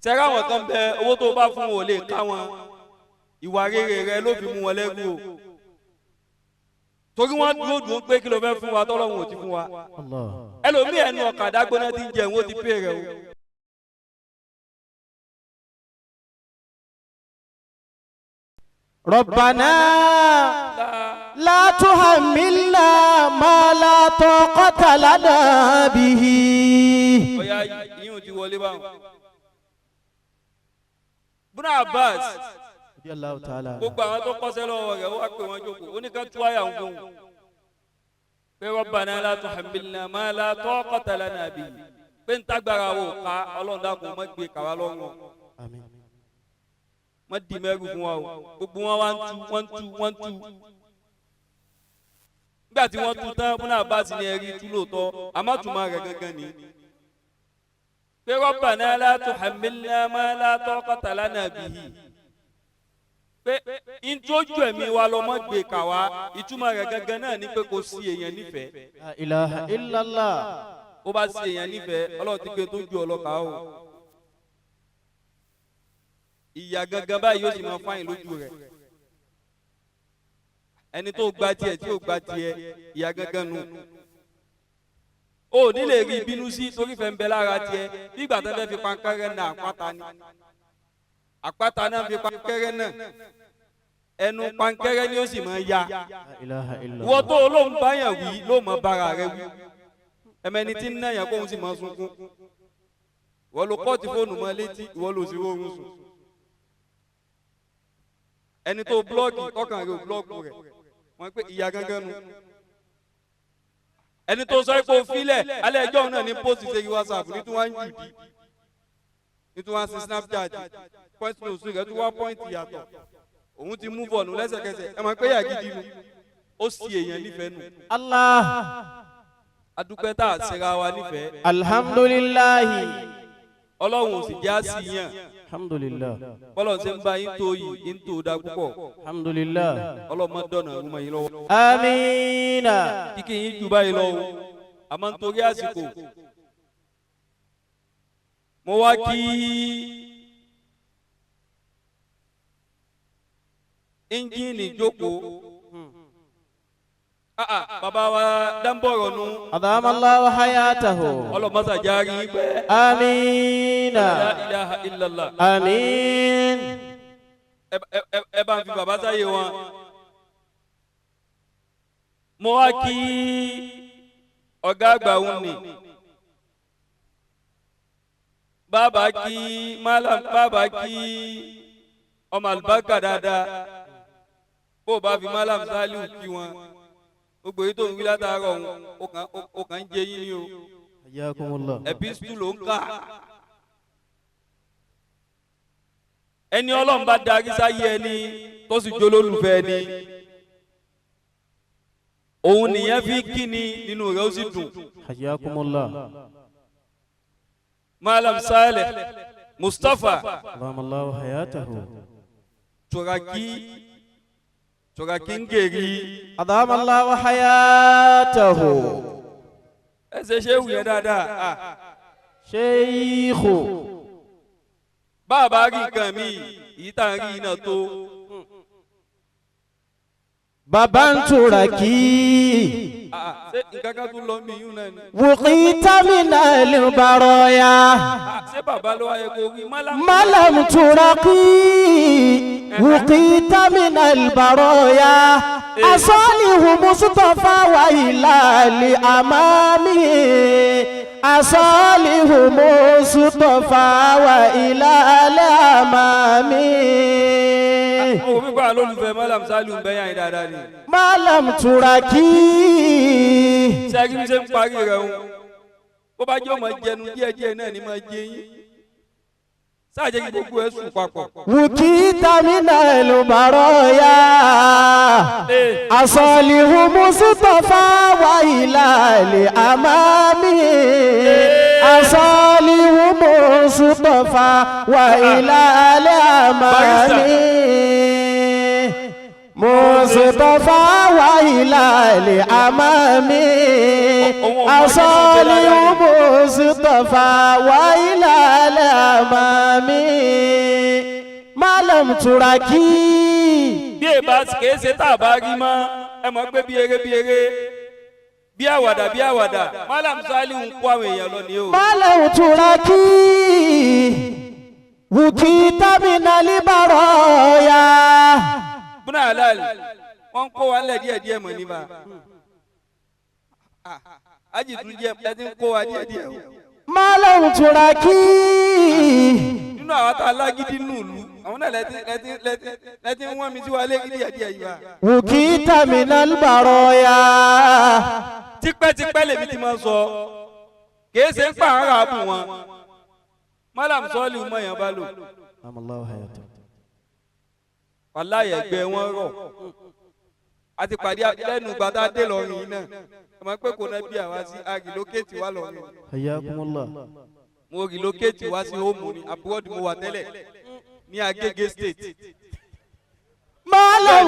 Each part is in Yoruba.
Sẹ́ra wọn kan bẹ owó tó bá fún wọn ò lè ká wọn ìwà rere rẹ ló fi mú wọn lẹ́rú o torí wọ́n dúró pé kí ló fẹ́ fún wa tọ́lọ́run ò ti fún wa ẹlòmíì ẹnu ọ̀kadà gbóná ti ń jẹun ó ti pè rẹ o. ربنا لا تحملنا ما لا طاقة لنا به. Ọ̀yá yín ò ti wọlé báwọn. Ibn Abbas gbogbo àwọn tó kọ́ṣẹ́ lọ́wọ́ rẹ̀ wá pé wọ́n jókòó ó ní ká tú àyà ń fún un pé Rabbana la tuhammilna ma la taqata lana bihi pé ń tágbára wò ká Ọlọ́run dákun má gbé kàwá lọ́rùn má dì mẹ́rù fún wa o gbogbo wọn wá ń tú nígbà tí wọ́n tú tán Ibn Abbas ní ẹ̀rí tú lóòótọ́ àmọ́tùmọ̀ rẹ̀ gangan ni pé Rabbana la tuhammilna ma la taqata lana bihi pé ìtọ́jú ẹ̀mí wa lọ́mọ gbé kà wá ìtumọ̀ rẹ̀ gangan náà ni pé kò sí èèyàn nífẹ̀ẹ́. La ilaha illallah. ó bá sí èèyàn nífẹ̀ẹ́ Ọlọ́run ti gbé tó ju ọlọ́kà o. ìyá gangan báyìí yóò sì máa fáyìn lójú rẹ̀. ẹni tó gba tiẹ̀ tí ò gba tiẹ̀ ìyá gangan nu. o ò ní lè rí ìbínú sí torí fẹ́ ń bẹ lára tiẹ̀ nígbà tó fẹ́ fi pankẹ́rẹ́ na àpáta ni. àpáta náà fi pankẹ́rẹ́ náà ẹnu pankẹ́rẹ́ ni ó sì máa ya wọ́n tó olóhùn báyàn wí ló mọ bára rẹ wí ẹmẹni tí ń ná yàn kóhun sì máa sunkún wọ́n ló kọ́ọ̀tì fóònù mọ́ létí wọ́n ló sì rọrùn sùn ẹni tó búlọ́ọ̀kì tọkàn rẹ ò búlọ́ọ̀kù rẹ wọ́n pé ìyá gángan nu ẹni tó sọ pé òfilẹ̀ alẹ́ ẹjọ́ náà ní pósì ṣe WhatsApp ní tí wọ́n ń jù dí ní tí wọ́n ń ṣe Snapchat point close rẹ̀ tí wọ́n point yàtọ̀ òun ti mú bọ̀ọ̀nù lẹ́sẹ̀kẹsẹ̀ ẹ máa pé yà gidi nu ó sì èèyàn nífẹ̀ẹ́ nu. Allah. adúpẹ́ tá a ṣera wa nífẹ̀ẹ́. alhamdulillahi. Ọlọ́run ò sì já sí yàn. alhamdulillah. bọ́lọ̀ ṣe ń bá yín tó yìí yín tó da púpọ̀. alhamdulillah. ọlọ́mọ dọ̀nà ọmọ yín lọ́wọ́. amiina. kíkì yín jù báyìí lọ́wọ́ àmọ́ nítorí àsìkò mo wá kí ẹ́ńjìnì jókòó bàbá wa dáńbọ̀rọ̀ nu. adamallahu hayatahu. ọlọ́mọsà járí pẹ́. amiina. la ilaha illallah. amiin. ẹ bá ń fi bàbá sáyé wọn. mo wá kí ọ̀gá àgbà òun ni. bàbá kí malam bàbá kí ọmọ àlùbáríkà dáadáa bó bá fi malam Saliu kí wọn gbogbo èyí tó ń wí látàárọ̀ ó kàn ń jẹ yín ni o Ayakumullah. epistu ló ń kà ẹni Ọlọ́run bá darí sáyé ẹni tó sì jó lólùfẹ́ ẹni òun nìyẹn fi kí ni nínú rẹ̀ ó sì dùn. Ayakumullah. Malam Saleh Mustapha adamallahu hayatahu. Turaki ngeri adamallahu hayatahu. ẹ ṣe ṣe wù yẹn dáadáa. sheikhu. bàbá rí nǹkan mi yìí tá à ń rí iná tó. bàbá ń Turaki. ṣé nǹkan kan tún lọ mí yún náà ni. wuqita minal baraya. ṣé bàbá ló wáyé kó rí malam Turaki. wuqita minal baraya. asalihu Mustafa wa ilali amami. asalihu Mustafa wa ilali amami. mo fi gbà lólùfẹ́ Malam Saliu ń bẹ́yàn yín dáadáa ni. Malam Turaki. ṣẹ́gi ṣe ń parí rẹ̀ o bó bá jẹ́ ọmọ jẹnu díẹ̀díẹ̀ náà ni máa jẹ yín sáàjẹ́ kí gbogbo ẹ̀ sùn papọ̀. wuqita minal baraya. asalihu Mustafa wa ilali amami. asalihu Mustafa wa ilali amami. مصطفى وإلى الأمام أصالي مصطفى وإلى الأمام ما لم تركي. bí ẹ bá kèé ṣe tá a bá rí mọ́ ẹ mọ̀ pé bí eré bí àwàdà Malam Saliu ń kó àwọn èèyàn lọ ní o. ما لم تركي وكيت من البرايا. bùnà halal wọn kó wa ńlẹ̀ díẹ̀ mọ̀ níbà ájì tún jẹ́ ẹ ti ń kó wa díẹ̀ o. ما لم تركي. nínú àwọn tá a lágídí nùlù àwọn náà lẹ́tí wọ́n mi sí wa lé díẹ̀ yìí wa. وكيت من البرايا. tipẹ́tipẹ́ lèmi ti máa sọ kìí ṣe ń pa ara àbù wọn Malam Saliu mọ̀ yẹn bá lò. wàláyé ẹgbẹ́ wọn rọ̀ àti pàdé lẹ́nu gbàdá dé lọ́rùn yìí náà ẹ máa pé kò náà bí àwa sí àrìlókèétì wà lọ́rùn. mo rìlókèétì wá sí hóòmù ní abúrọ́dì mo wà tẹ́lẹ̀ ní Agége state. Malam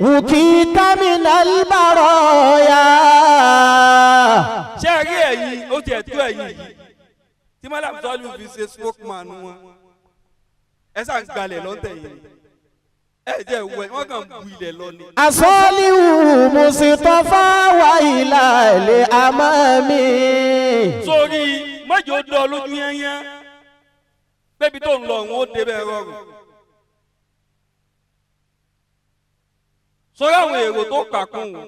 وكيت من البرايا. ṣé ẹ rí ẹ̀yin ó tiẹ̀ tó ẹ̀yin yìí tí Malam Saliu fi ṣe spokesman wọn ẹ sàn gbalẹ̀ lọ́tẹ̀ yìí ẹ jẹ́ ìwẹ̀ wọ́n kàn bu ilẹ̀ lọ ni. أصالي مصطفى وإلى الأمام. sórí mọ́jọ́ dán lójú yányán bébí tó ń lọ òun ó débẹ̀ rọrùn. sórí àwọn èrò tó kàkún o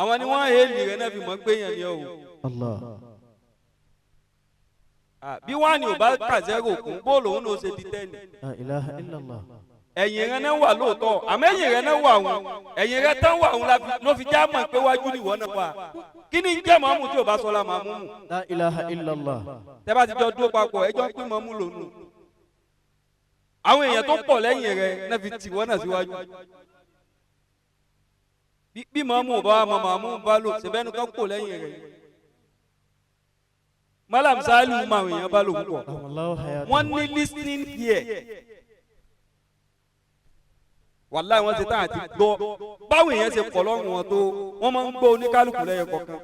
àwọn ni wọ́n hélì rẹ̀ náà fi mọ́ gbéyàn ni o. bí wọ́n á ní ò bá kà zero kún bóòlù òun ló ṣe di 10. ẹ̀yìn rẹ̀ náà wà lóòótọ́ àmọ́ ẹ̀yìn rẹ̀ náà wà wọn ẹ̀yìn rẹ̀ tán wà wọn ló fi já mọ̀ pé wájú nìwọ náà wà. kí ni jẹ́ mọ́mú tí ò bá sọ́la máa mú mu. tẹ́ bá ti jọ dúró papọ̀ ẹjọ́ pín mọ́mú lòun. àwọn èèyàn tó pọ̀ lẹ́yìn rẹ̀ náà fi tì wọ́n náà síwájú. bí mọ́mú bá wà mọ́ màmú bá lò ṣèbẹ́nu kan kò lẹ́yìn rẹ̀. Malam Saliu máa àwọn èèyàn bá lò púpọ̀. wọ́n ní listening ear. wàláì wọ́n ti tán àti gbọ́ báwo èèyàn ṣe pọ̀ lọ́rùn wọn tó wọ́n máa ń gbọ́ oníkálukú lẹ́yìn kọ̀ọ̀kan.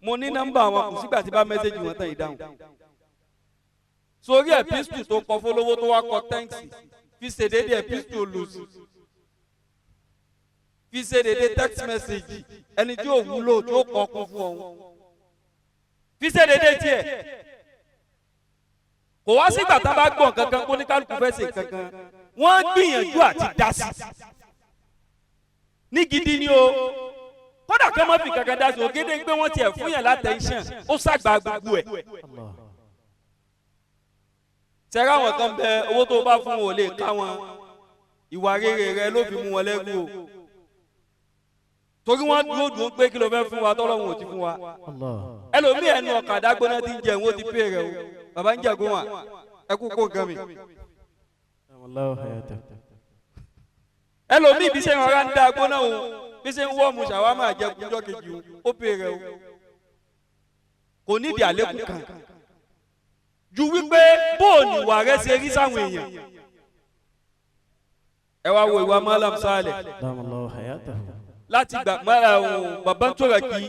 mo ní nọ́mbà wọn kò sígbà tí bá mẹ́sẹ̀jì wọn tán ìdáhùn. sórí ẹ̀písítù tó kọ fólówó tó wá kọ tẹ́ǹsì fi ṣe déédéé ẹ̀písítù olùsù fi ṣe déédéé text message ẹni tí ò wúlò tí ó kọ kún fún ọ̀hún fi ṣe déédéé tiẹ̀. kò wá sígbà tá a bá gbọ́ kankan kó ní kálukú fẹ́ ṣe kankan wọ́n gbìyànjú àti dá sí ní gidi ni o kódà kí wọ́n fi kankan dá sí o gédé pé wọ́n tiẹ̀ fún yàn látẹ̀ńṣàn ó ṣàgbà gbogbo ẹ̀. sẹ́rà àwọn kan bẹ owó tó bá fún wọn ò lè ká wọn ìwà rere rẹ ló fi mú wọn lẹ́rú o torí wọ́n dúró pé kí ló fẹ́ fún wa tọ́lọ́hun ò ti fún wa ẹlòmíì ẹnu ọ̀kadà gbóná ti ń jẹun ó ti pè rẹ o bàbá ń jẹ̀gún wa ẹ kú kó gan mi. ẹlòmíì bí sẹ́yìn ọ̀rá ń dá gbóná o bí sẹ́yìn wọ́ọ̀mù ṣàwámà jẹkúnjọ́ kejì o ó pè rẹ o kò nídìí àlékún kan ju wípé bóòlù ìwà rẹ ṣe rí sáwọn èèyàn. ẹ wá wo ìwà Malam Saliu láti gbà bàbá tó rẹ̀ kí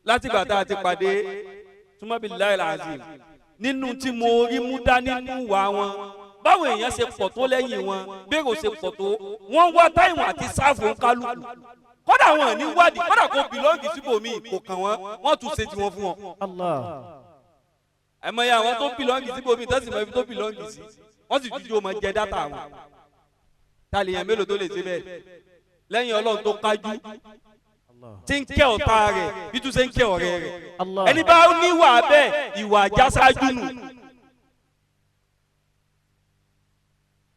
láti gbà tá a ti pàdé Billahi al-azim nínú tí mo rí mú dá nínú wà wọn báwo èèyàn ṣe pọ̀ tó lẹ́yìn wọn bẹ́ẹ̀rù ṣe pọ̀ tó wọ́n wá táìmù àti sáàfù ń kálukú kódà wọn ní wádìí kódà kó bìlọ́ọ̀gì síbòmí kò kàn wọ́n tún ṣe tiwọn fún wọn. àìmọye àwọn tó bìlọ́ọ̀gì síbòmí tó sì mọ ibi tó bìlọ́ọ̀gì sí wọ́n sì dúdú ọmọ jẹ dátà wọn. tàlíyàn mélòó tó lè ṣe bẹ́ẹ̀ lẹ́yìn Ọlọ́run tó kájú tí ń kẹ́ ọ̀tá rẹ̀ bí tún ṣe ń kẹ́ ọ̀rẹ́ rẹ̀ ẹni bá níwà bẹ́ẹ̀ ìwà àjásáájú nù.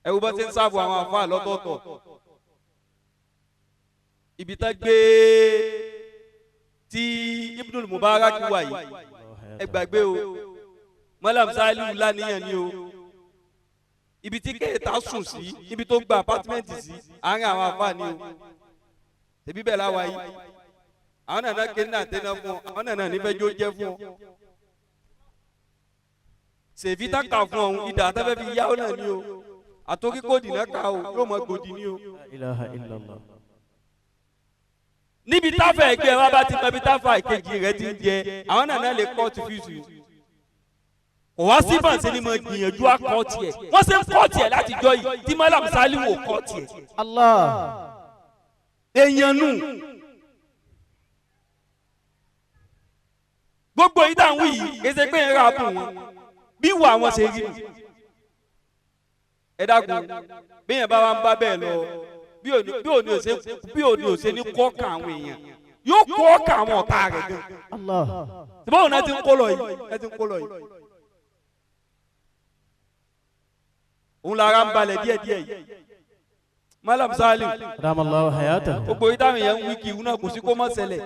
ẹ wo bá ṣe ń sáàbù àwọn àfáà lọ́tọ̀ọ̀tọ̀ ibi tá gbé tí Ibnul Mubarak wà yìí ẹ gbàgbé o Malam Saliu láníyàn ni o ibi tí kéèta sùn sí ibi tó gba apátímẹ́ǹtì sí àárín àwọn àfáà ni o tẹ̀bí bẹ́ẹ̀ láwa yìí àwọn nàná kéde náà tẹ́ná fún ọ àwọn nàná nífẹ̀ẹ́ jó jẹ́ fún ọ. ṣèfi tá kà fún ọ̀hún ìdá àtẹ́fẹ́ fi yá ọ náà ni o àtòkí kò dìnnà ká o yóò mọ gòdì ni o. ilaha illallah. níbi táfà ẹgbẹ́ wa bá ti mọ ibi táfà ìkejì rẹ ti ń jẹ àwọn náà lè kọ́ọ̀tù fíìsì kò wá sí bàǹsẹ̀ ni mo gbìyànjú àkọ́ọ̀tì ẹ̀ wọ́n ṣe ń kọ́ọ̀tì ẹ̀ láti jọ yìí tí Malam Saliu wò kọ́ọ̀tì ẹ̀. Allah. èèyàn nù gbogbo yìí tá à ń wí yìí kì í ṣe pé ń ra bù wọn bí wà wọn ṣe rí mi. ẹ dákun bí yẹn bá wa ń bá bẹ́ẹ̀ lọ bí òní ò ṣe ní kọ́ọ̀kà àwọn èèyàn yóò kọ́ọ̀kà àwọn ọ̀tá rẹ̀ gan. Allah. ṣùgbọ́n òun náà ti ń kó lọ yìí ẹ ti ń kó lọ yìí. òun lára ń balẹ̀ díẹ̀díẹ̀ yìí. Malam Saliu ramallahu hayatahu. gbogbo yìí táwọn èèyàn ń wí kí ìwú náà kò sí kó mọ́ ṣẹlẹ̀.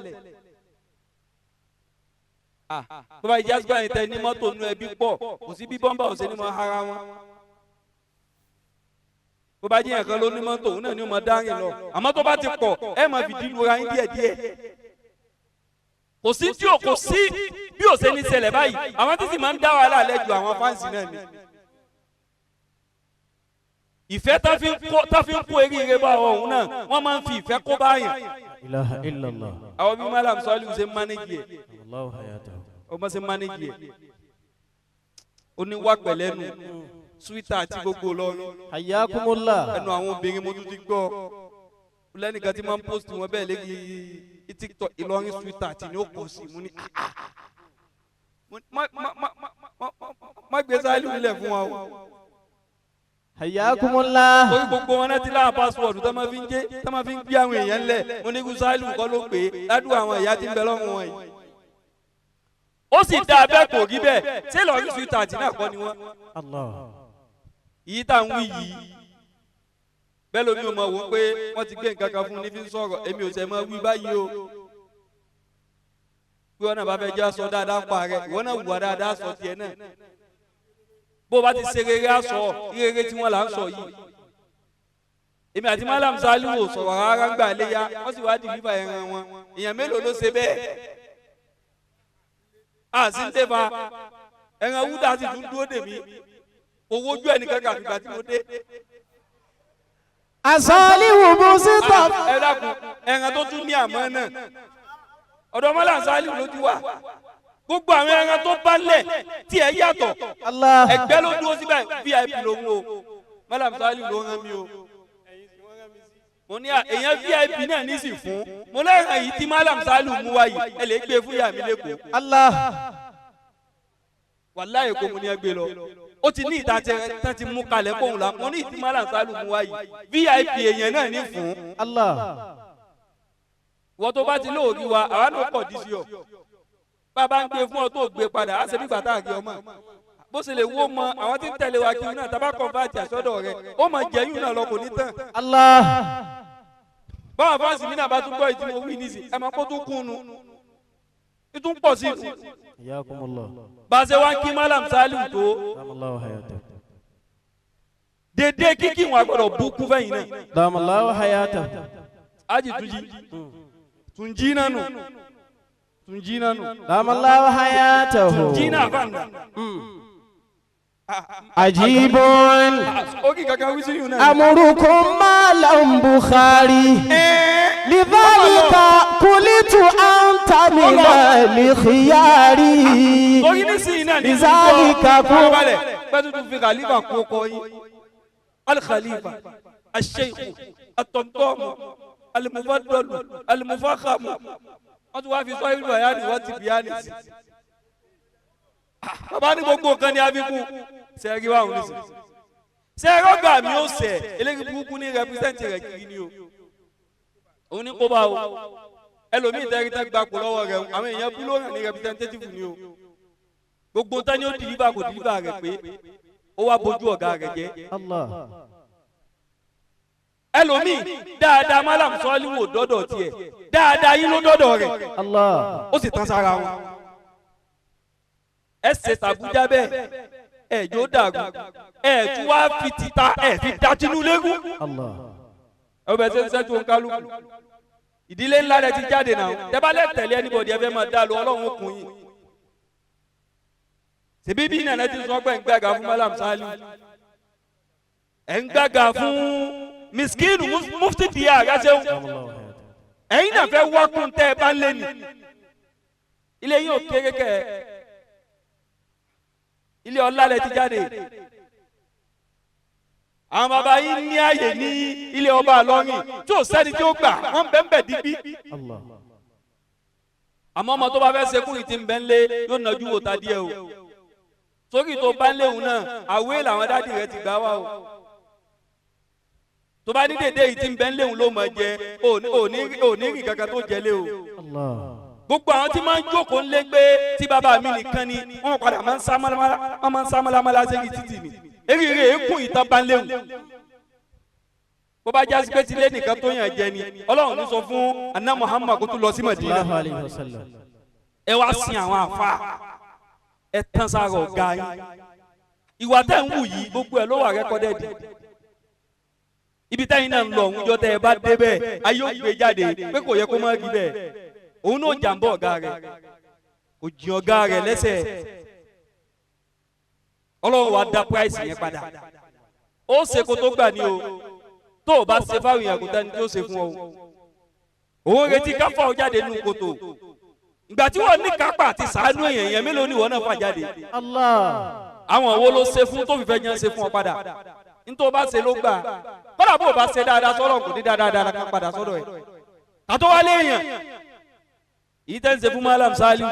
tó bá ìjà sùgbọ́n àyìntẹ́ ní mọ́tò nú ẹbí pọ̀ kò sí bí bọ́mbà ò ṣe ní mọ́ ara wọn. bó bá jí ẹ̀kan ló ní mọ́tò òun náà ni ó mọ dáhìn lọ àmọ́ tó bá ti pọ̀ ẹ máa fi dín lura yín díẹ̀díẹ̀. kò sí tí ò kò sí bí ò ṣe ní ṣẹlẹ̀ báyìí àwọn tí sì máa ń dá wàhálà lẹ́jọ́ àwọn fáǹsì náà ni. ìfẹ́ tá fi ń kó eríire bá ọ̀hún náà wọ́n máa ń fi ìfẹ́ kó báyìí. ilaha illallah. àwọn bí Malam Saliu ṣe ń mánéjì ẹ̀ ramallahu hayatahu. ọmọ ṣe ń mánéjì ẹ̀ ó ní wá pẹ̀lẹ́nu suwita àti gbogbo lọ́rùn. hayyakumullah. ẹnu àwọn obìnrin mo tún ti gbọ́ lẹ́nìkan tí máa ń post wọn bẹ́ẹ̀ lẹ́yìn TikTok Ìlọrin suwita àti ní ó kọ̀ sí mu ní má gbé Saliu nílẹ̀ fún wa o. hayyakumullah. orí gbogbo wọn náà ti láwọn pásíwọ̀dù tó máa fi ń gbé àwọn èèyàn ńlẹ̀ mo ní kú Saliu kọ́ ló pè é ládùúgbò àwọn ìyá tí ń bẹ lọ́rùn wọn yìí. ó sì dá abẹ́ kò rí bẹ́ẹ̀ ṣé Ìlọrin suwita àti náà kọ́ ni wọ́n. Allah. yìí tá à ń wí yìí bẹ́ẹ̀ lómi ò mọ̀ wò pé wọ́n ti gbé nǹkan kan fún un ní fi ń sọ̀rọ̀ èmi ò sẹ́ mọ́ wí báyìí o bí wọn náà bá fẹ́ jẹ́ aṣọ dáadáa pa rẹ̀ ìwọ náà wùwà dáadáa sọ tiẹ̀ náà bó o bá ti ṣe rere aṣọ rere tí wọ́n là ń sọ yìí èmi àti Malam Saliu ò sọ̀rọ̀ rárá ń gbà léyà wọ́n sì wá di fífa ẹran wọn èèyàn mélòó ló ṣe bẹ́ẹ̀ àti ń tẹ́fà ẹran wúdà sì tún dúró dè mí owó ojú ẹnìkan kà fìgbà tí mo dé. Saliu Musita. ẹ dákun ẹran tó tún ní àmọ́ náà ọ̀dọ̀ Malam Saliu ló ti wà gbogbo àwọn ẹran tó bá lẹ̀ tí ẹ yàtọ̀ Allah. ẹgbẹ́ ló dúró síbẹ̀ VIP lòun o Malam Saliu ló rán mi o. mo ní èèyàn VIP náà nísì fún mo lẹ́ràn yìí tí Malam Saliu mú wá yìí ẹ lè gbé fún ìyá mi lẹ́kọ̀ọ́. Allah. wàláhì Èkó mo ní ẹ gbé lọ ó ti ní ìta tẹ́ ti mú kalẹ̀ kóhùn la mo ní ìtí Malam Saliu mú wá yìí VIP èèyàn náà ní fún. Allah. wọ́n tó bá ti lóòrí wa àwa náà kọ̀ dí sí ọ bàbá ń gbé fún ọ tó gbé padà á ṣe bí gbàtà àgbẹ̀ ọmọ bó ṣe lè wó mọ àwọn tí ń tẹ̀lé wa kiri náà tábà kọ̀ bá jà sọ́dọ̀ rẹ̀ ó mọ jẹ́yìn náà lọ kò ní tán. Allah. báwọn fáǹsì mi náà bá tún gbọ́ ìdí mo wí nísì ẹ máa kó tún kún un tún pọ̀ sí i. hayyakumullah. bá a ṣe wá ń kí Malam Saliu tó ramallahu hayatahu. dédé kíkì wọn àgbọ̀dọ̀ bukú fẹ́yìn náà. ramallahu hayatahu. ájì tunjí nánu tunjí nánu. ramallahu hayatahu. tunjí náà fàǹdà. ajibun. ókè kankan wí sí yìí náà. amurukum Malam Bukhari. lidhalika kulitu anta minal khiyari. orí ní sí iná ní lidhalika kúrò balẹ̀ pẹ́ẹ́tù tún fi khalifa kú ọkọ yín. al-khalifa al-sheikh at-tamtam al-mufaddal al-mufakham wọ́n tún wá fi sọ́yìn lọ́yà ni wọ́n ti bí yá ní sí. bàbá ní gbogbo nǹkan ní abíkú sẹ́ẹ̀rì wà òun nísìnyí. sẹ́ẹ̀rì ọ̀gá mi ó sẹ̀ eléyìí burúkú ní rẹpísẹ́ǹtì rẹ̀ kiri ni o. òun ní kó bá o ẹlòmíì tẹ́rítẹ́ gbapò lọ́wọ́ rẹ̀ àwọn èèyàn bú lóhùn ní rẹpísẹ́ǹtẹ́tìfù ni o. gbogbo tani ó dìlíbà kò dìlíbà rẹ̀ pé ó wá bójú ọ̀gá rẹ̀ jẹ́. Allah. ẹlòmíì dáadáa Malam Saliu wò dọ́dọ̀ tiẹ̀ dáadáa yín ló dọ́dọ̀ rẹ̀ Allah. ó sì tán sára wọn. ẹ ṣe tàbújá bẹ́ẹ̀ ẹ jó dàrú ẹ tún wá fi títa ẹ fi dá tinú légún. Allah. ẹ bẹ ṣe ń ṣẹ́jú kálukú ìdílé ńlá rẹ ti jáde náà tẹ́bálẹ̀ tẹ̀lé ẹnibọ̀dì ẹ fẹ́ máa dá lọ Ọlọ́run ó kún yín. tẹ̀bí bí nàná ti sọ pé ń gbàgà fún Malam Saliu ẹ̀ ń gbàgà fún miskinu mufti diya àgàṣẹ́wò ẹ̀yin náà fẹ́ wákùn tẹ́ ẹ bá lé ní ilé yín ò kéré kẹ́ ilé ọlá lẹ ti jáde àwọn bàbá yìí ní ààyè ní ilé ọba àlọ́rin tí ò sẹ́ni tí ó gbà wọ́n bẹ́ẹ̀ dígbí àmọ́ ọmọ tó bá fẹ́ sekú ìtì ń bẹ́ ń lé yóò nàjú wò ta díẹ̀ o sórí tó bá ń léwu náà àwé làwọn dádì rẹ ti gbà wá o tó bá ní dédé ìtì ń bẹ́ ń léwu ló mọ̀ jẹ òní rìn kankan tó jẹ lé o gbogbo àwọn tí máa ń jókòó ńlé gbé tí bàbá mi nìkan ni wọ́n padà máa ń sá málámálá sẹ́yìn títì ni eré èkún ìtàn bá ń léwu bó bá jásí pé tilé nìkan tó yàn jẹ ni Ọlọ́run ní sọ fún Anna Muhammad kó tún lọ sí Madina ẹ wá sin àwọn àfa ẹ tán sára ọ̀gá yín ìwà tẹ̀ ń wù yìí gbogbo ẹ̀ ló wà rẹ́kọ́dẹ́ẹ̀dì ibi táyìn náà ń lọ òun jọ tẹ ẹ bá dé bẹ́ẹ̀ ayé ò gbé jáde pé kò yẹ kó má rí bẹ́ẹ̀ òun náà jàǹbọ̀ ọ̀gá rẹ̀ kò jìn ọ̀gá rẹ̀ lẹ́sẹ̀ Ọlọ́run wa dá price yẹn padà ó ṣe kó tó gbà ní o tó o bá ṣe fáwọn èèyàn kò tẹ́ni tí ó ṣe fún ọ òun retí káfọ́ ọ jáde nínú kòtò ìgbà tí wọ́n ní kápá àti sàánú èèyàn mélòó ni wọ́n náà fà jáde àwọn wo ló ṣe fún tó fi fẹ́ jẹ́ ṣe fún ọ padà nítorí o bá ṣe ló gbà kọ́dà bó o bá ṣe dáadáa sọ́dọ̀ kò ní dáadáa ká padà sọ́dọ̀ ẹ̀ kàtó wá léèyàn yìí tẹ́ ń ṣe fún Malam Saliu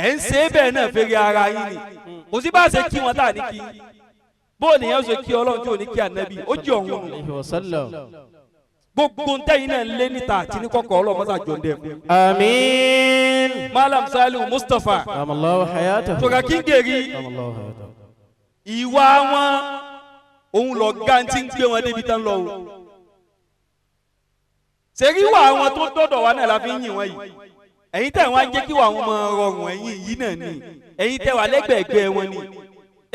ẹ̀ ń ṣe bẹ́ẹ̀ náà fẹ́rẹ̀ ara yín ni kò sí bá ṣe kí wọn tá ní kí bó o nìyẹn ṣe kí Ọlọ́run tí ò ní kí ànábì ó jẹ́ ọ̀hún gbogbo ntẹ́yìn náà lé níta àti ní kọ́kọ́ Ọlọ́run mọ́sá jọ ń dẹ̀ fún. àmín. Malam Saliu Mustapha Allahu hayatahu tóra kíngèrì ìwà wọn òun lọ gántí ń gbé wọn débi tán lọ o ṣèrí wà àwọn tó dọ́dọ̀ wa náà la fi ń yìn wọ́n yìí ẹ̀yin tẹ̀ wọ́n á jẹ́ kí wà wọn máa rọrùn ẹ̀yìn yìí náà ni ẹ̀yin tẹ̀ wà lẹ́gbẹ̀ẹ́gbẹ́ wọn ni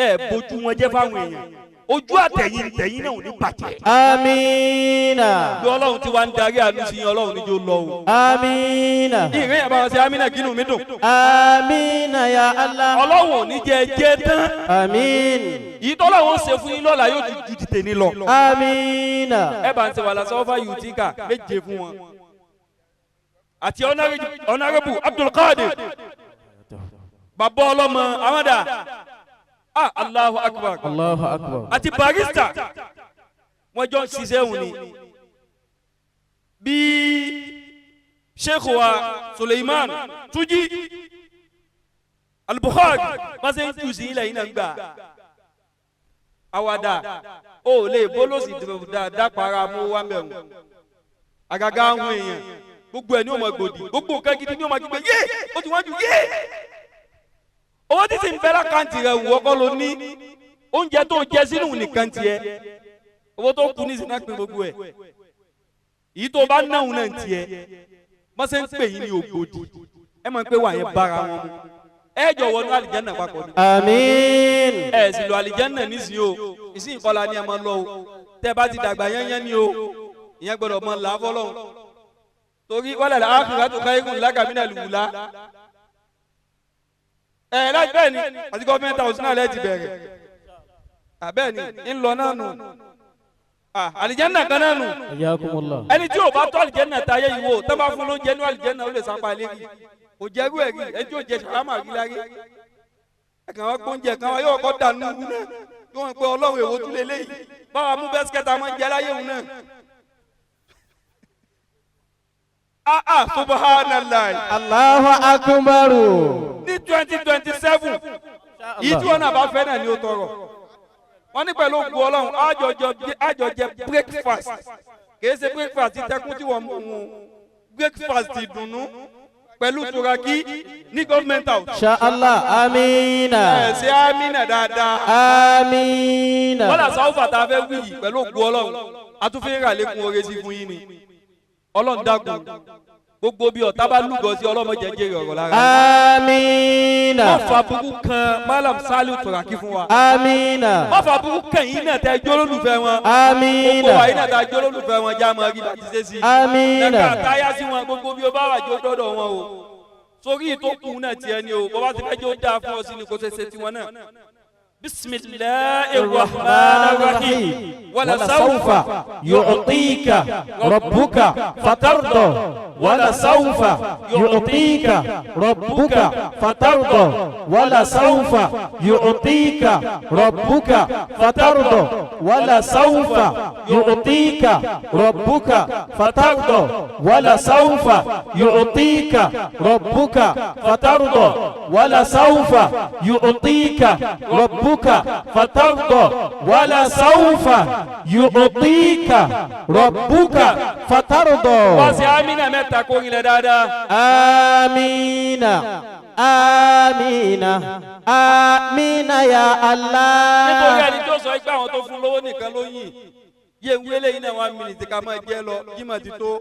ẹ̀ bójú wọn jẹ́ fáwọn èèyàn ojú àtẹ̀yìn tẹ̀yìn náà ò ní bàjẹ́. amina. bí Ọlọ́run ti wá ń darí àánú sí yín Ọlọ́run níjó lọ o. amina. ìrìn yẹn bá wọn ṣe amina kínú mi dùn. amina ya Allah. Ọlọ́run ò ní jẹ́ jẹ́ tán. amin. yìí tọ́lọ́run ṣe fún yín lọ́la yóò ju ti tèmi lọ. amina. ẹ bá ń ṣe wàhálà sọ́fà yùtíkà méje fún wọn. àti Honorable Abdulkadir bàbá ọlọ́mọ amada. Allahu akbar. Allahu akbar. àti barista wọ́n jọ ń ṣiṣẹ́ òun ni bí sheikh wa Suleiman Tuji Al-Bukhari wọ́n ṣe ń jù sí ilẹ̀ yìí náà ń gbà àwàdà ó lè bólósì dápara mú wá mẹ́rùn àgàgà àwọn èèyàn gbogbo ẹ̀ ní ọmọ gbòdì gbogbo nǹkan gidi ní ọmọ gbígbé yé ó ti wọ́n ju yé owó tí sì ń fẹ́ràn kàǹtì rẹ̀ wù ọkọ ló ní oúnjẹ tó jẹ sínú nìkan tiẹ̀ owó tó kù ní sinna pin gbogbo ẹ̀ èyí tó bá náwó náà tiẹ̀ wọ́n ṣe ń pè yín ní ògbòdì ẹ mọ̀ pé wà yẹn bára wọn mu ẹ jọ wọnú àlìjánà papọ̀ ni. àmín. ẹ sì lọ àlìjánà nísìnyí o ìsìn ìkọlà ni ẹ máa lọ o tẹ bá ti dàgbà yẹnyẹn ni o ìyẹn gbọ́dọ̀ mọ làáfọlọ torí wàlẹ̀ al-akhiratu khayrun laka minal ula. Láti bẹ́ẹ̀ ni àti gọ́ọ̀mẹ́ntà òsínà lẹ́ẹ̀tì bẹ̀rẹ̀ bẹ́ẹ̀ ni ń lọ náà nù àlìjẹ́nà kan náà nù ẹni tí ò bá tọ́ àlìjẹ́nà táyé yìí wò tẹ́ bá fún lóúnjẹ ní àlìjẹ́nà ó lè sápá lérí kò jẹ́rú ẹ̀rí ẹni tí ò jẹ sàrámà rí lárí ẹ̀kàn wọn gbóúnjẹ kan wọn yóò kọ́ dànù wù náà kí wọ́n pe Ọlọ́run èwo tún lé léyìí báwa mú bẹ́sikẹ́tà máa ń jẹ láyé wù náà. Subhanallah. Allahu akbar. Ní 2027 yìí tí wọn náà bá fẹ́ náà ni ó tọrọ wọn ní pẹ̀lú ògùn Ọlọ́run àjọjẹ breakfast kìí ṣe breakfast ti tẹkún tí wọ́n mú breakfast ti dùnnú pẹ̀lú turaki ní government house. Inshallah amina. ẹ ṣe amina dáadáa. amina. wọ́n lọ sáwọ́ fàtà fẹ́ wí yìí pẹ̀lú ògùn Ọlọ́run àtúnfẹ́ rà lẹ́kùn oore sí fún yín ni Ọlọ́run dákun gbogbo bí ọ̀tá bá lúgọ sí ọlọ́mọdé jẹ́rìí ọ̀rọ̀ lára. amina. wọ́n fa burú kan Malam Saliu Turaki fún wa. amina. wọ́n fa burú kan yìí náà tẹ́ jólólùfẹ́ wọn. amina. gbogbo wa yìí náà tẹ́ jólólùfẹ́ wọn já máa rí bàtí ṣe sí. amina. ẹ̀ka àtàyà sí wọn gbogbo bí ó bá wà jó dọ́dọ̀ wọn o. sórí tó kù náà tiẹ̀ ni o bàbá ti fẹ́ jẹ́ ó dáa fún ọ sí ni kò ṣe ṣe tiwọn náà. bismillahir rahmanir rahim ولسوف يعطيك ربك فترضى ولسوف يعطيك ربك فترضى ولسوف يعطيك ربك فترضى ولسوف يعطيك ربك فترضى ولسوف يعطيك ربك فترضى ولسوف يعطيك ربك فترضى ولسوف يعطيك ربك فترضى. wàásù amínà mẹ́ta kó ilẹ̀ dáadáa. amina amina amina ya Allah. nítorí ẹni tó sọ pé àwọn tó fún lówó nìkan ló yìn yé ń wélé yìí náà 1 minute ká máa jẹ́ lọ jímọ̀ ti tó.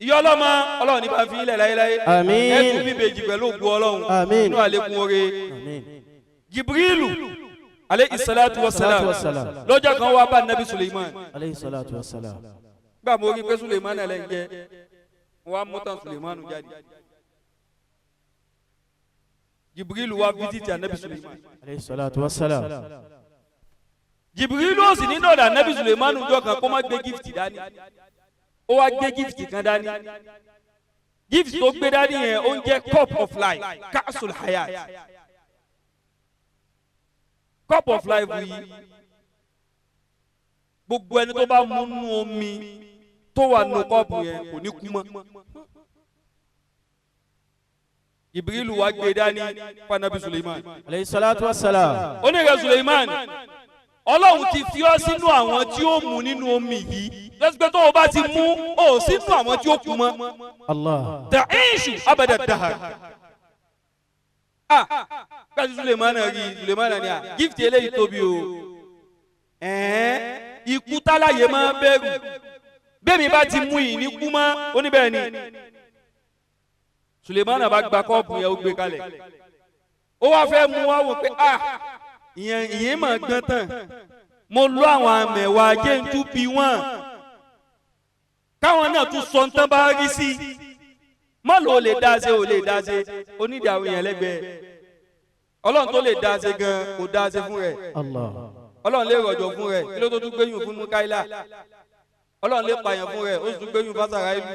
ìyá ọlọ́mọ ọlọ́run ní bá fi ilẹ̀ láéláé. àmín. ẹ tún bíbejì pẹ̀lú ògùn ọlọ́run. àmín. inú àlékún oore. Jibrilu aleyhi salatu wa salam lọ́jọ́ kan wá bá nabi Suleiman aleyhi salatu wa salam. gbà mo rí pé Suleiman náà lẹ́yìn jẹ́ wọ́n á mú tán Suleiman jáde. Jibrilu wá visiti anabi Suleiman aleyhi salatu wa salam. Jibrilu ó sì ní dọ̀dà anabi Suleiman jọ kan kó má gbé gift dání ó wá gbé gift kan dání gift tó gbé dání yẹn ó ń jẹ́ cup of life ka'sul hayat. Cup of life yìí gbogbo ẹni tó bá mú nú omi tó wà nù kọ́ọ̀pù yẹn kò ní kú mọ́. Jibrilu wá gbé dání fanabi Suleiman aleyhi salatu wa salam. ó ní ìrẹ Suleiman Ọlọ́run ti fi ọ́ sínú àwọn tí ó mú nínú omi yìí lọ́sibẹ́ tó o bá ti mú ó sínú àwọn tí ó kú mọ́. Allah. ta'ishu abada dahar. Kasi Suleiman rí Suleiman ni a gift eléyìí tóbi o ikú táláyé máa bẹ̀rù bẹ́ẹ̀mi bá ti mú yìí ní kú mọ́ oníbẹ̀ẹ́ ni Suleiman bá gba kọ́ọ̀pù yẹn ó gbé kalẹ̀ ó wá fẹ́ mú wá wò pé ìyẹn máa gbọ́n tán mo lọ àwọn àmẹ̀wà jẹ́ntú bí wọ́n káwọn náà tún sọ tán bá rí sí má lò ó lè dáṣe ò lè dáṣe onídìí àwọn èèyàn lẹ́gbẹ̀ẹ́ Ọlọ́run tó lè dáṣe gan kò dáṣe fún rẹ̀ Ọlọ́run lè rọ̀jò fún rẹ̀ kí ló tó tún gbéyùn fún Mukaila Ọlọ́run lè pààyàn fún rẹ̀ ó sì tún gbéyùn fásara ìlú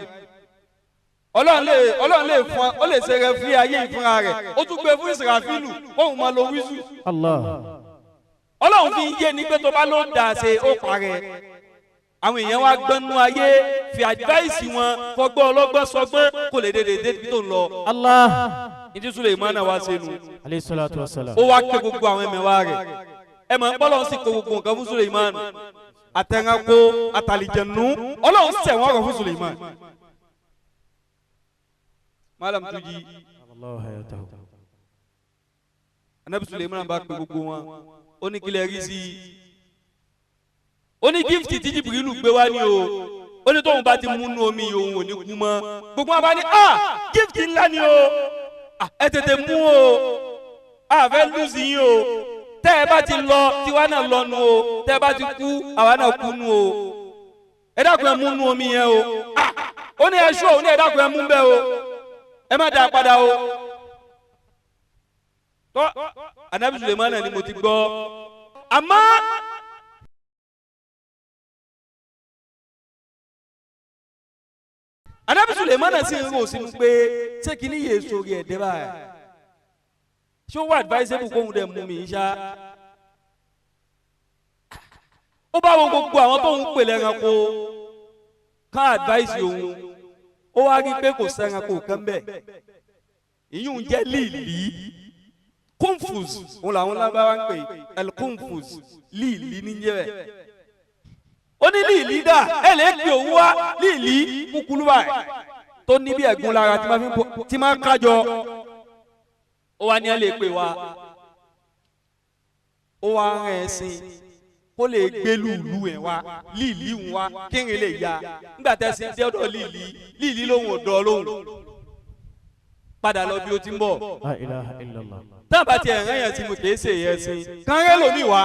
Ọlọ́run lè fún ọ lè ṣe rẹ fí ayé ìfúnra rẹ̀ ó tún gbé fún Israfilu òun máa lo wíṣù Ọlọ́run fi yé ni pé tó bá ló dáṣe ó parẹ́ àwọn èèyàn wa gbọ́nú ayé fi advice wọn fọgbọ́n ọlọ́gbọ́n sọgbọ́n kò lè dédé débi tó ń lọ. Allah. ìdí Suleiman wá sínú. alayhi salatu wa salam. ó wá ké gbogbo àwọn ẹ̀mẹ̀wá rẹ̀ ẹ mọ̀ bọ́lọ̀ sì kó gbogbo nǹkan fún Suleiman àtẹ̀ránkó àtàlìjẹ̀nù Ọlọ́run sẹ̀ wọ́n rọ̀ fún Suleiman. Malam Tuji anabi Suleiman bá pè gbogbo wọn ó ní kílẹ̀ rí sí i. Ó ní gíftì tí Jibrilu gbé wá ní o ó ní tóun bá ti múnú omi òun ò ní kú mọ́ gbogbo wọn bá ní gíftì ńlá ni o ẹ tètè mú o fẹ́ lùsì yín o tẹ́ ẹ bá ti lọ tiwa náà lọ́nu o tẹ́ ẹ bá ti kú àwa náà kú nu o ẹ dákun ẹ múnú omi yẹn o ó ní ẹ ṣó ó ní ẹ dákun ẹ mú bẹ́ẹ̀ o ẹ má dá a padà o tọ́ Anabi Suleiman ni mo ti gbọ́ àmọ́. Anabi Suleiman sì ń rò sínú pé ṣé kí ni yéé sórí ẹ̀dẹ́ báyìí ṣé ó wà advisable kóhun dẹ̀ mú mi ṣá ó bá wọn gbogbo àwọn tó ń pè lẹ́ranko ká advice òun ó wá rí pé kò sẹ́ranko kan bẹ́ẹ̀ ìyún jẹ́ líìlì kúnfùs òun làwọn lábáwá ń pè el kúnfùs líìlì níjẹ́ bẹ́ẹ̀ ó ní líìlì dà ẹ lè pe òun wá líìlì kúkúrú báyìí tó ní bí ẹ̀gún lára tí máa ń kájọ ó wá ní ẹ lè pè wá ó wá rán ẹṣin kó lè gbé lùlù ẹ̀ wá líìlì ń wá kírin lè ya nígbà tẹ́sí dé ọ̀dọ̀ líìlì lòun ò dọ̀ lóhùn padà lọ bí ó ti ń bọ̀ tábà tí ẹ̀ rán yẹn tí mo kì í ṣe ẹṣin kán rẹ́ lómi wá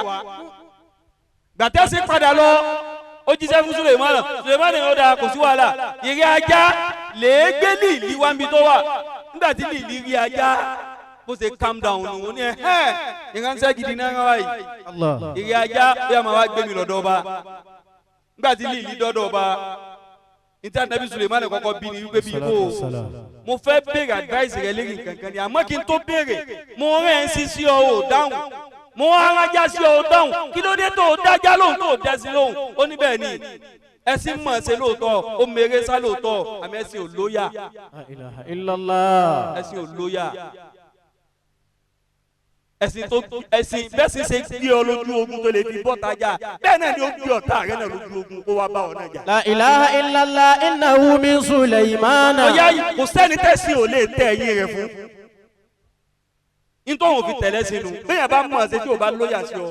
gbàtẹ́sí padà lọ ó jíṣẹ́ fún Suleiman ni ó dáa kò sí wàhálà ìrẹ́ ajá lè gbé líìlì wá níbi tó wà nígbà tí lílì rí ajá bó ṣe calm down nù ní ìránṣẹ́ gidi náà wáyé ìrí ajá bí a máa wá gbé mi lọ́dọ̀ ọba nígbà tí lílì dọ́dọ̀ ọba níta nàbí Suleiman kọ́kọ́ bí ni wípé bí bò mo fẹ́ béèrè advice rẹ lérí nǹkankan ni àmọ́ kí n tó béèrè mo rẹ̀ ń sí sí ọ ò dáhùn mo arájá sí ọ ò dáhùn kí ló dé tó o dájá lóhùn tó o dá sí lóhùn ó ní bẹ́ẹ̀ ni ẹ̀sìn mọ̀ ṣe lóòótọ́ ó mèrè sá lóòótọ́ àmọ́ ẹ̀sìn ò lóyà ẹ̀sìn ò lóyà ẹ̀sìn bẹ́ẹ̀ sì ṣe gbé ọ lójú ogun tó lè fi bọ́ tajà bẹ́ẹ̀ náà ni ó gbé ọ̀tá rẹ̀ náà lójú ogun kó wá bá ọ náà jà. La ilaha illallah innahu min Sulaymana. ọ̀yá kò sẹ́ni tẹ̀sí ò lè tẹ̀ ẹ̀yìn rẹ̀ fún. nítorí òun fi tẹ̀lé sínú bẹ́ẹ̀ bá mọ̀ ṣe tí o bá lóyà sí ọ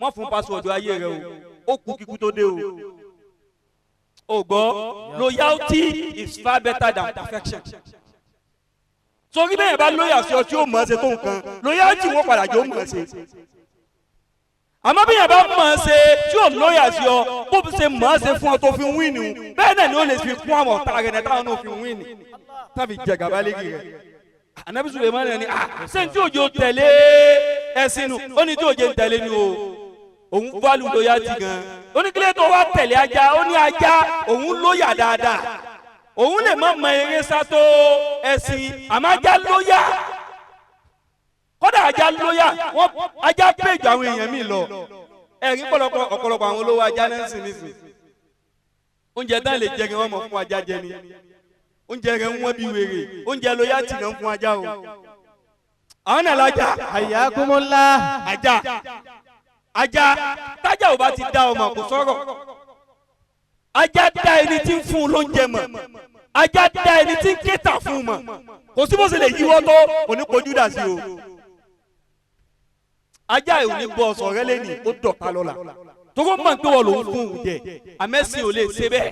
wọ́n fún pásọ̀dù ayé rẹ o ó kú kíkú tó dé o. o gbọ́ loyalty is far better than perfection. Sórí bẹ́ẹ̀ bá lóyà sí ọ tí ó mọ̀ ọ́ ṣe tó nǹkan lóyàtì wọ́n padà jọ mọ̀ ọ́ ṣe. àmọ́ bí yẹn bá mọ̀ ọ́ ṣe tí ò lóyà sí ọ bó ṣe mọ̀ ọ́ ṣe fún ọ tó fi wíìnì o bẹ́ẹ̀ náà ni ó lè fi kún àwọn ọ̀tá rẹ̀ náà táwọn náà fi wíìnì tàbí jẹ gàba léegi rẹ̀. Ànábì Suleiman ní ṣé ní tí òjò tẹ̀lé ẹ̀sìn nu ó ní tí òjò ń tẹ̀lé ni o òun fálù lóyàtì gan ó ní kílẹ̀ tó wá tẹ̀lé ajá ó ní ajá òun lóyà dáadáa òun lè má mọ eré sátó ẹ̀sìn àmọ́ ajá lóyà kódà ajá lóyà wọ́n ajá péjọ àwọn èèyàn mi lọ ẹ̀rí ọ̀pọ̀lọpọ̀ àwọn olówó ajá náà ń sìn nísìn oúnjẹ tán lè jẹ kí wọ́n mọ̀ fún ajá jẹ ni oúnjẹ rẹ̀ ń wọ́n bí wèrè oúnjẹ lóyà tì náà fún ajá o àwọn náà lájà Hayyakumullah. ajá tájà ò bá ti dá ọmọ kò sọ̀rọ̀ ajá dá ẹni tí ń fún un lóúnjẹ mọ̀ ajá dá ẹni tí ń kéta fún un mọ̀ kò sí bó ṣe lè yíwọ́ tó kò ní kojú dà sí o ajá ò ní bọ́ ọ̀sọ̀ rẹ lẹ́nìí ó dọ̀ta lọ́la tókó mọ̀ pé wọ́n lòún fún un jẹ àmẹ́sìn ò lè ṣe bẹ́ẹ̀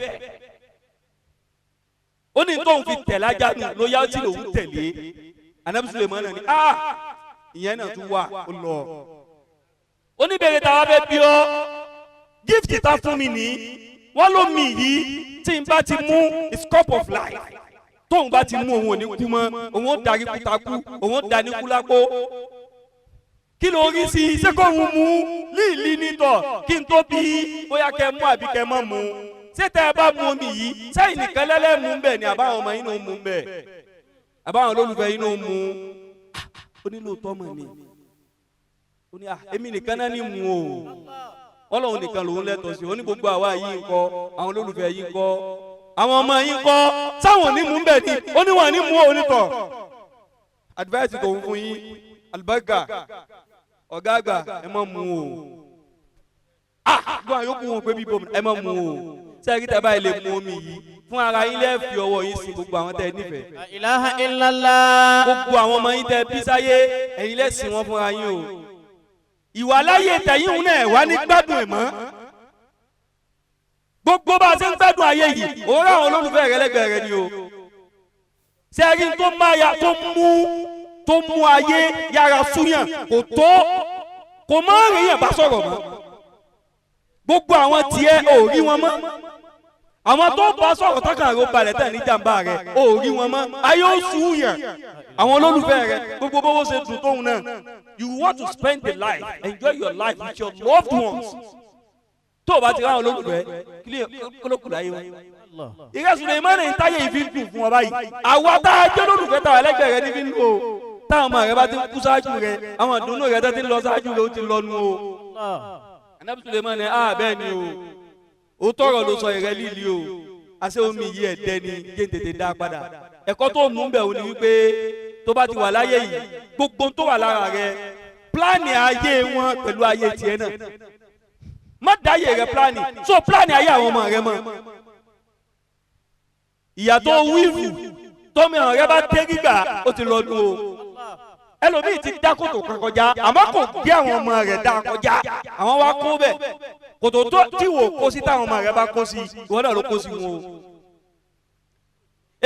ó ní tóun fi tẹ̀lé ajá nù lóyàtì lòún tẹ̀lé Ànábì Suleiman náà ni ìyẹn náà tún wà ó lọ ó ní bèrè táwa fẹ́ bí ọ gift ta fún mi nìyí wọ́n ló mi yìí tí n bá ti mú is cup of life tóun bá ti mú òun ò ní kú mọ́ òun ó darí kútakú òun ó dání kúlápó kí ló rí sí i ṣé kò ń mú líìlí nítọ̀ kí n tó bí bóyá kẹ́ mú àbí kẹ́ mọ́ mú ṣé tẹ́ ẹ bá mú omi yìí sẹ́yìn nìkan lẹ́lẹ́ mú bẹ́ẹ̀ ni àbáwọn ọmọ yín ló mú bẹ́ẹ̀ àbáwọn olólùfẹ́ yín ló mú ó ní lóòótọ́ mọ̀ ni ó ní èmi nìkan náà ní mú o wọ́n lòun nìkan lòun lẹ́tọ̀ọ́ sí i ó ní gbogbo àwa yìí ń kọ́ àwọn olólùfẹ́ yìí ń kọ́ àwọn ọmọ yìí ń kọ́ sáwọn ò ní mú bẹ́ẹ̀ ni ó ní wọn ní mú onítọ̀ advice tó ń fún yín alibarika ọ̀gá àgbà ẹ má mú o gbọ́n àyókù wọn pé bíbọ̀ ẹ má mú o sẹ́yìn tẹ́ báyìí lè mú omi yìí fún ara yín lẹ́ẹ̀fì ọwọ́ yín sí gbogbo àwọn tẹ́ ẹ nífẹ̀ẹ́. La ilaha illallah. gbogbo àwọn ọmọ yín tẹ́ bí sáyé ẹ̀yin lẹ́sìn wọn fúnra yín o ìwà láyé tẹ̀yìn náà wá ní gbádùn ẹ̀ mọ́ gbogbo bá a ṣe ń gbádùn ayé yìí òun ráwọn olólùfẹ́ rẹ lẹ́gbẹ̀ẹ́ rẹ ni o sẹ́yìn tó máa ya tó mú ayé yára súnyàn kò má rìn yàn bá sọ̀rọ̀ mọ́ gbogbo àwọn tiẹ̀ ò rí wọn mọ́ àwọn tó bá sọ̀rọ̀ tọ́kàn rẹ̀ ó balẹ̀ tẹ̀ ní jàǹbá rẹ̀ ò rí wọn mọ́ ayé ó súnyàn àwọn olólùfẹ́ rẹ gbogbo bówó ṣe dùn tóun náà you want to spend the life enjoy your life with your loved ones tó o bá ti ráwọn olólùfẹ́ kólókùlù ayé wọn. ìrẹsì Suleiman ń táyé ìfi dùn fún ọ báyìí àwa tá a jẹ́ olólùfẹ́ táwa ẹlẹ́gbẹ̀ẹ́ rẹ níbi ń lò ó táwọn ọmọ rẹ bá ti kú ṣáájú rẹ àwọn ìdùnnú rẹ tó ti lọ ṣáájú rẹ ó ti lọ nu o. Ànábì Suleiman ní bẹ́ẹ̀ ni o ó tọrọ ló sọ ìrẹ́ líli o àṣẹ omi yìí ẹ̀dẹ́ ni jẹ́ tètè dá padà ẹ̀kọ́ tó mú bẹ̀ wò ni wípé tó bá ti wà láyé yìí gbogbo tó wà lára rẹ pílánì ayé wọn pẹ̀lú ayé tiẹ̀ náà má dáyé rẹ pílánì so pílánì ayé àwọn ọmọ rẹ mọ́ ìyàtọ̀ wíìfù tómi àwọn rẹ bá dé gíga ó ti lọ nù o ẹlòmíì ti dá kòtò kan kọjá àmọ́ kò gbé àwọn ọmọ rẹ dá kọjá àwọn wa kó bẹ̀ kòtò tó tí wò kó sí táwọn ọmọ rẹ bá kó sí ìwọ náà ló kó sí wọn o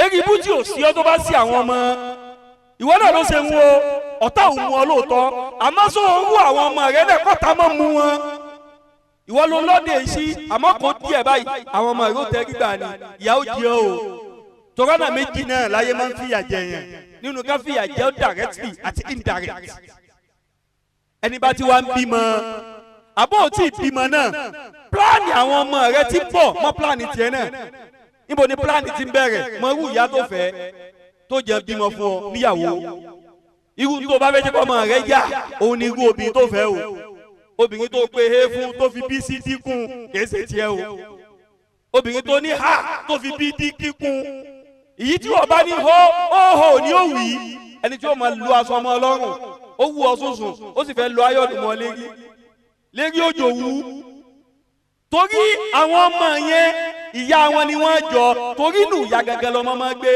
eri ibú tí ò sí ọ tó bá sí àwọn ọmọ ìwọ náà ló ṣe ń wo ọ̀tá ò mú ọ lóòótọ́ àmọ́ sọ owó àwọn ọmọ rẹ náà kọ́ta mọ́ mú wọn ìwọ ló lọ́dẹ̀ sí àmọ́ kò díẹ̀ báyìí àwọn ọmọ rẹ ó tẹ́ gbígbà ni ìyá ó jẹ o tọ́gánà méjì náà láyé máa ń fìyà jẹ yẹn nínú ká fìyà jẹ directly àti indirect. ẹni bá ti wá ń bímọ àbọ̀ ò tí ì bímọ náà pílánì àwọn ọmọ rẹ ti pọ̀ mọ́ pílánì tiẹ̀ náà. níbo ni pílánì ti ń bẹ̀rẹ̀ mọ irú ìyá tó fẹ́ tó jẹ́ bímọ fún ọ níyàwó. irú tó bá fẹ́ jẹ́ kọ́ ọmọ rẹ yá òun ni irú obìnrin tó fẹ́ o. obìnrin tó pe he fún tó fi bí sí dínkù kìí ṣe tiẹ̀ o. obìnrin tó ní ha tó fi bí dí kíkún èyí tí wọ́n bá ní ho ni ó wí. ẹni tí ó máa lu aṣọ ọmọ ọlọ́run ó wú ọ sùnsùn ó sì fẹ́ lo ayọ̀dùn mọ́ lérí òjò wú. torí àwọn ọmọ yẹn ìyá wọn ni wọ́n jọ torí nù ìyá gẹ́gẹ́ lọ́mọ máa gbé.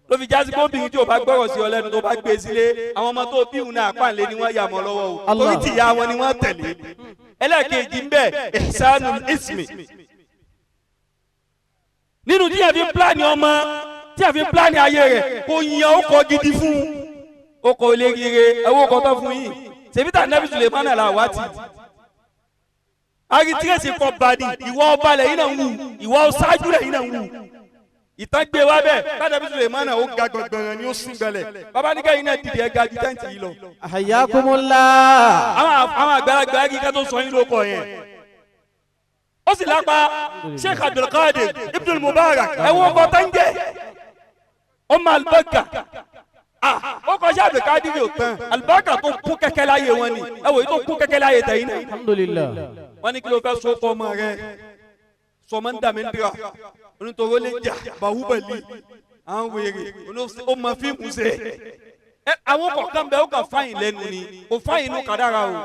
ló fi jásí pé obìnrin tí o bá gbọ́rọ̀ sí ọ lẹ́nu tó bá gbé sílé àwọn ọmọ tó bí òun náà pàǹlé ni wọ́n yà mọ́ lọ́wọ́ o torí tí ìyá wọn ni wọ́n tẹ̀lé. ẹlẹ́ẹ̀kejì ń bẹ ihsanul ismi nínú tí a fi ń pílánì ọmọ tí a fi ń pílánì ayé rẹ̀ kò yan ọkọ̀ gidi fún ọkọ̀ elérére ẹwọ́ ọkọ̀ tó fún yìí ṣèbítà nẹ́bí Sulemana là wá tì. aritiresi kọ bani ìwọ ọba lẹ́yìn náà ń wù ìwọ ṣáájú lẹ́yìn náà ń wù. ìtàn gbé wa bẹ́ẹ̀ nẹ́bí Sulemana ó ga gbọ̀ngbọ̀n ni ó sún gbẹlẹ̀ bàbá nígbà yìí náà dìde ẹ̀ga ju tẹ́ǹtì yìí lọ. Hayyakumullah. àwọn àgbàlagbà yìí ká tó sọ yín lóko yẹn. ó sì lápá Sheikh Abdulkadir Ibn Mubarak ẹ̀wọ̀n ọkọ̀ tó ń jẹ́ ọmọ albarka ó kọjá Abdulkadir yóò tán albarka tó kún kẹ́kẹ́ láyé wọn ni ẹ̀wọ̀n yìí tó kún kẹ́kẹ́ láyé tẹ̀yìn náà. Alhamdulillah. wọ́n ní kí ló fẹ́ so kọ́ ọmọ rẹ sọmọ ń dà mí ń dira onítọ̀rọ̀ lè jà Bahubali àwọn wèrè ó mọ fíìmù ṣe àwọn kọ̀ọ̀kan bẹ́ẹ̀ ó kà fáyìn lẹ́nu ni kò fáyìn inú kàdára o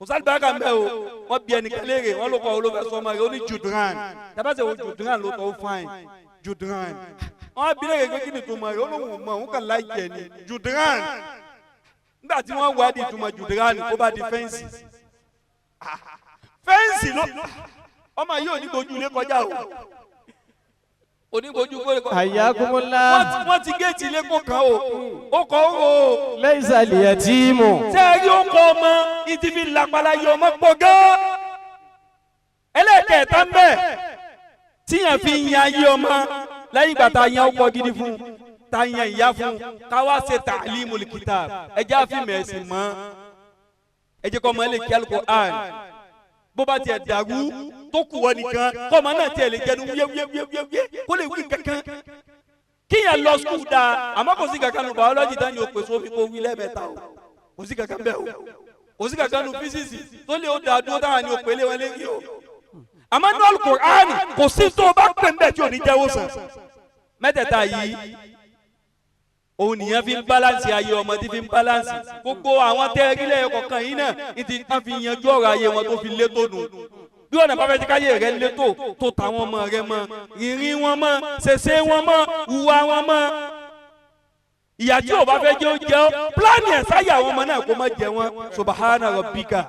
musali baraka ń bẹ o wọn bí ẹnìkan léèrè wọn ló kọ olófẹ sọmọ rẹ ó ní Judran tabase wo Judran ló tọ ó fain Judran wọn bí léèrè pé kí ni ìtumọ̀ rẹ ó lóun mọ òun kàn láì jẹ ni Judran nígbà tí wọn wá di ìtumọ̀ Judran ó bá di fẹ́ǹsì fẹ́ǹsì ló ọmọ yìí ò ní gbójú ilé kọjá o onígbójú kó lè kọ. Hayyakumullah. wọ́n ti géètì ilé kó kan o ó kọ́ o. Laysa al-yatimu. sẹ́ẹ̀rí ó kọ́ ọmọ ìdí fi làpàlà yọ ọmọ pọ̀ gan. ẹlẹ́kẹ̀ẹ́ta ń bẹ̀ tíyàn fi yan ayé ọmọ lẹ́yìn ìgbà tá a yan ọkọ̀ gidi fún tá a yan ìyá fún ká wá ṣe ta'limul kitab ẹjẹ́ àfihàn ẹ̀sìn mọ́ ẹjẹ́ kọ́ ọmọ ẹ lè kí Al-Qur'an bó bá tiẹ̀ dàrú tó kù wọ́n nìkan kọ́ ọmọ náà tiẹ̀ lè jẹnu wíyẹ́wíyẹ́wíyẹ́ kó lè wí kankan kíyàn lọ skul dáa àmọ́ kò sí kankan nù biology tán ni o pèsè omi kó wí lẹ́ẹ̀mẹ́ta o kò sí kankan bẹ́ẹ̀ o kò sí kankan nù physics tó lè ó dáa dúró táwọn ni o pèlè wọn léyìí o àmọ́ ní Al-Qur'an kò sí tó o bá pè ń bẹ̀ tí ò ní jẹ́wọ́ sàn mẹ́tẹ̀ẹ̀ta yìí òun nìyẹn fi ń balance ayé ọmọ tí fi ń balance gbogbo àwọn tẹ́ẹ̀rílẹ̀ ẹ̀kọ̀kan yìí náà ìdí kan fi yanjú ọ̀rọ̀ ayé wọn tó fi lé tó nù bí ọ̀nà bàbá ẹ̀jẹ̀ káyé rẹ̀ lé tó tàwọn ọmọ rẹ̀ mọ́ ìrìn wọn mọ́ ṣèṣe wọn mọ́ ìwà wọn mọ́ ìyá tí ò bá fẹ́ jẹ́ ó jẹ́ ọ́ pílánì ẹ̀ sáyà àwọn ọmọ náà kó má jẹ wọn subhana rabbika.